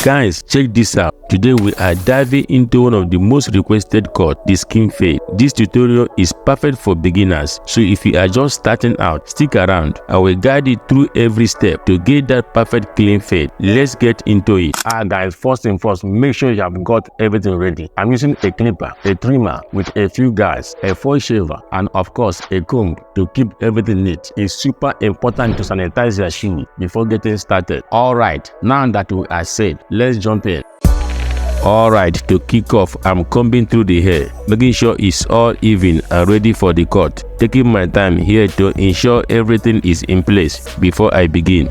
Guys, check this out. Today we are diving into one of the most requested cut, the skin fade. This tutorial is perfect for beginners, so if you are just starting out, stick around. I will guide you through every step to get that perfect clean fade. Let's get into it. Guys, first thing first, make sure you have got everything ready. I'm using a clipper, a trimmer with a few guides, a foil shaver, and of course a comb to keep everything neat. It's super important to sanitize your shoe before getting started. Alright, now that we are set, let's jump in. Alright, to kick off, I'm combing through the hair, making sure it's all even and ready for the cut. Taking my time here to ensure everything is in place before I begin.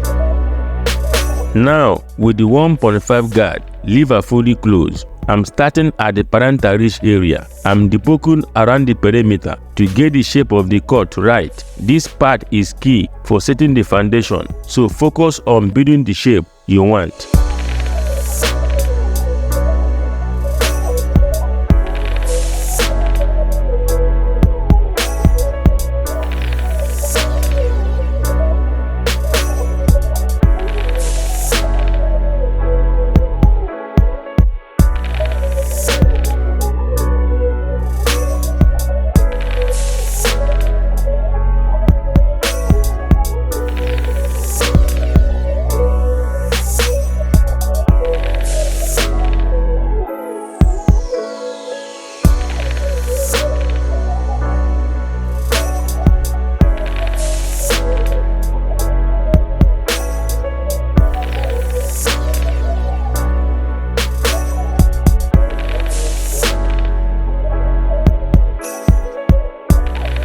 Now, with the 1.5 guard lever fully closed, I'm starting at the parental reach area. I'm depoking around the perimeter to get the shape of the cut right. This part is key for setting the foundation, so focus on building the shape you want.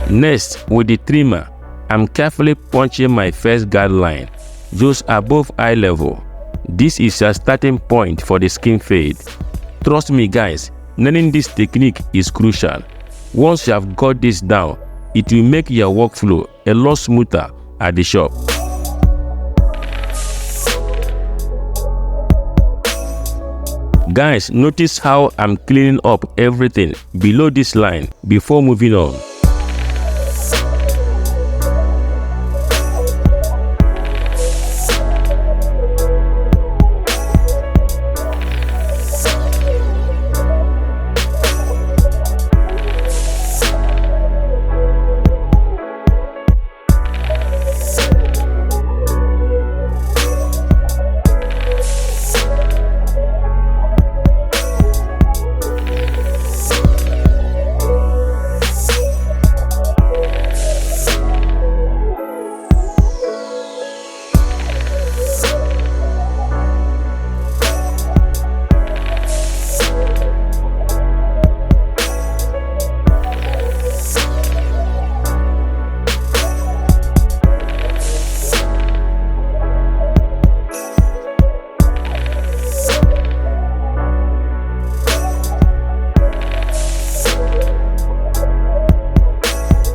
Next, with the trimmer, I'm carefully punching my first guideline, just above eye level. This is a starting point for the skin fade. Trust me guys, learning this technique is crucial. Once you have got this down, it will make your workflow a lot smoother at the shop. Guys, notice how I'm cleaning up everything below this line before moving on.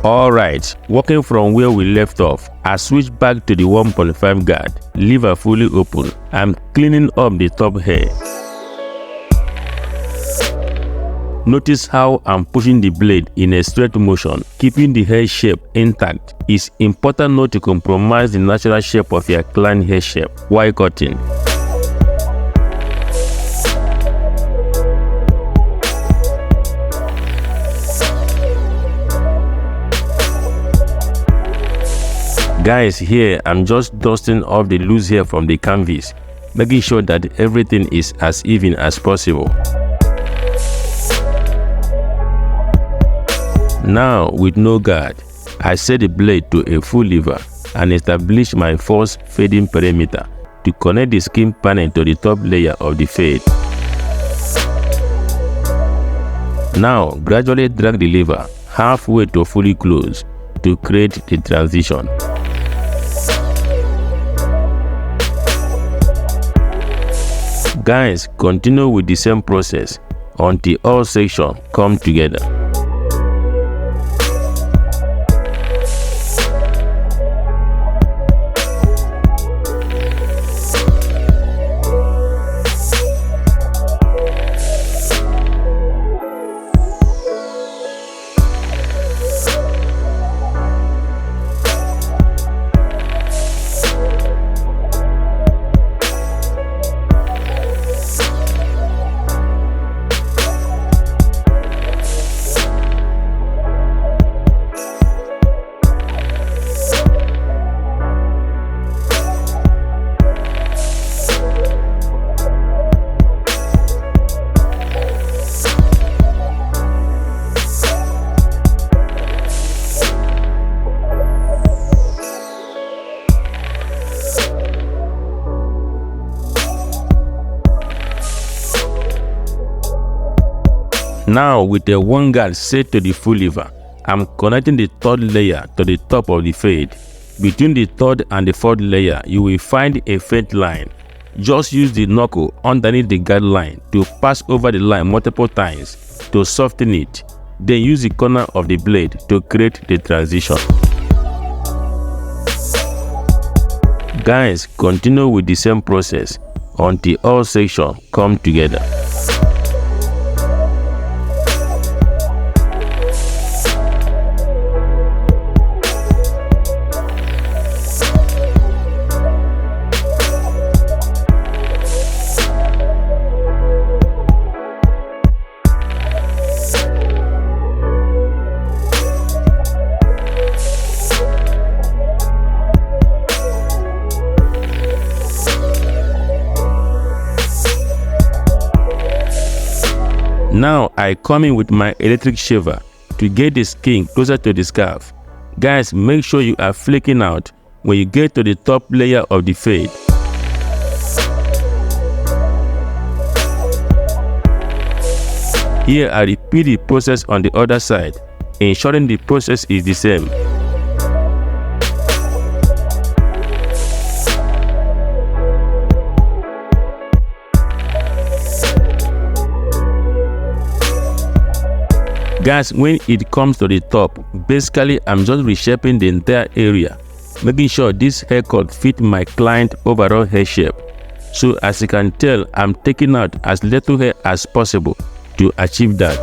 Alright, working from where we left off, I switch back to the 1.5 guard, lever fully open. I'm cleaning up the top hair. Notice how I'm pushing the blade in a straight motion, keeping the hair shape intact. It's important not to compromise the natural shape of your client hair shape while cutting. Guys, here I'm just dusting off the loose hair from the canvas, making sure that everything is as even as possible. Now, with no guard, I set the blade to a full lever and establish my first fading perimeter to connect the skin panel to the top layer of the fade. Now, gradually drag the lever halfway to fully close to create the transition. Guys, continue with the same process until all sections come together. Now with the one guard set to the full lever, I'm connecting the third layer to the top of the fade. Between the third and the fourth layer, you will find a fade line. Just use the knuckle underneath the guideline to pass over the line multiple times to soften it. Then use the corner of the blade to create the transition. Guys, continue with the same process until all sections come together. Now I come in with my electric shaver to get the skin closer to the scarf. Guys, make sure you are flaking out when you get to the top layer of the fade. Here I repeat the process on the other side, ensuring the process is the same. Guys, when it comes to the top, basically I'm just reshaping the entire area, making sure this haircut fits my client overall hair shape. So as you can tell, I'm taking out as little hair as possible to achieve that.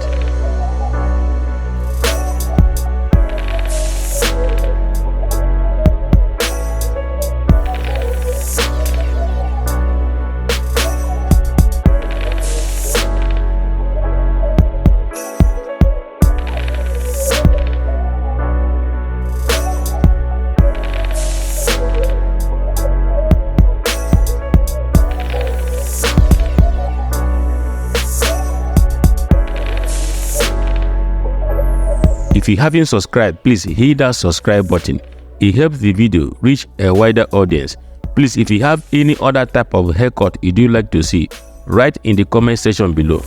If you haven't subscribed, please hit that subscribe button. It helps the video reach a wider audience. Please, if you have any other type of haircut you do like to see, write in the comment section below.